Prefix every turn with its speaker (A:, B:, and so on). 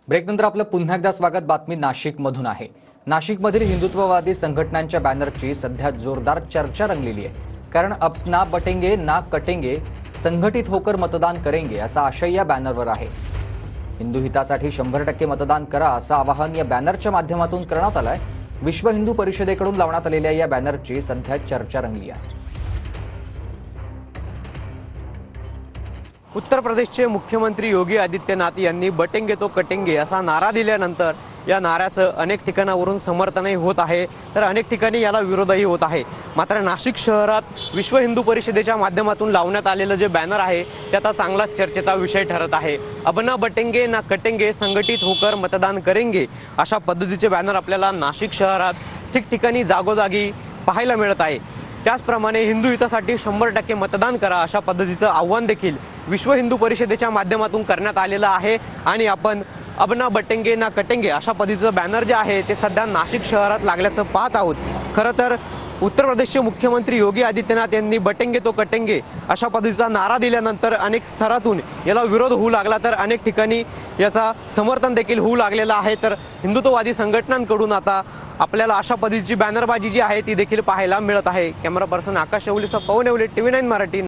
A: ब्रेकनंतर आपलं पुन्हा एकदा स्वागत। बातमी नाशिकमधून आहे। नाशिकमधील हिंदुत्ववादी संघटनांच्या बॅनरची सध्या जोरदार चर्चा रंगलेली आहे। कारण अपना बटेंगे ना कटेंगे, संघटित होकर मतदान करेंगे असा आशय या बॅनरवर आहे। हिंदू हितासाठी 100% मतदान करा असं आवाहन या बॅनरच्या माध्यमातून करण्यात आलंय। विश्व हिंदू परिषदेकडून लावण्यात आलेल्या या बॅनरची सध्या चर्चा रंगली आहे।
B: उत्तर प्रदेशचे मुख्यमंत्री योगी आदित्यनाथ यांनी बटेंगे तो कटेंगे असा नारा दिल्यानंतर या नाऱ्याचं अनेक ठिकाणावरून समर्थनही होत आहे, तर अनेक ठिकाणी याला विरोधही होत आहे। मात्र नाशिक शहरात विश्व हिंदू परिषदेच्या माध्यमातून लावण्यात आलेलं जे बॅनर आहे ते आता चांगलाच चर्चेचा विषय ठरत आहे। अब ना बटेंगे ना कटेंगे, संघटित होकर मतदान करेंगे अशा पद्धतीचे बॅनर आपल्याला नाशिक शहरात ठिकठिकाणी जागोजागी पाहायला मिळत आहे। त्याचप्रमाणे हिंदू हितासाठी 100% मतदान करा अशा पद्धतीचं आव्हान देखील विश्व हिंदू परिषदेच्या माध्यमातून करण्यात आलेलं आहे। आणि आपण अब ना बटेंगे ना कटेंगे अशा पद्धतीचं बॅनर जे आहे ते सध्या नाशिक शहरात लागल्याचं पाहत आहोत। खरं तर उत्तर प्रदेशचे मुख्यमंत्री योगी आदित्यनाथ यांनी बटेंगे तो कटेंगे अशा पद्धतीचा नारा दिल्यानंतर अनेक स्तरातून याला विरोध होऊ लागला, तर अनेक ठिकाणी याचा समर्थन देखील होऊ लागलेलं आहे। तर हिंदुत्ववादी संघटनांकडून आता आपल्याला अशा पद्धतीची बॅनरबाजी जी आहे ती देखील पाहायला मिळत आहे। कॅमेरा पर्सन आकाश येवलेसह पवन येवले, TV9 मराठी।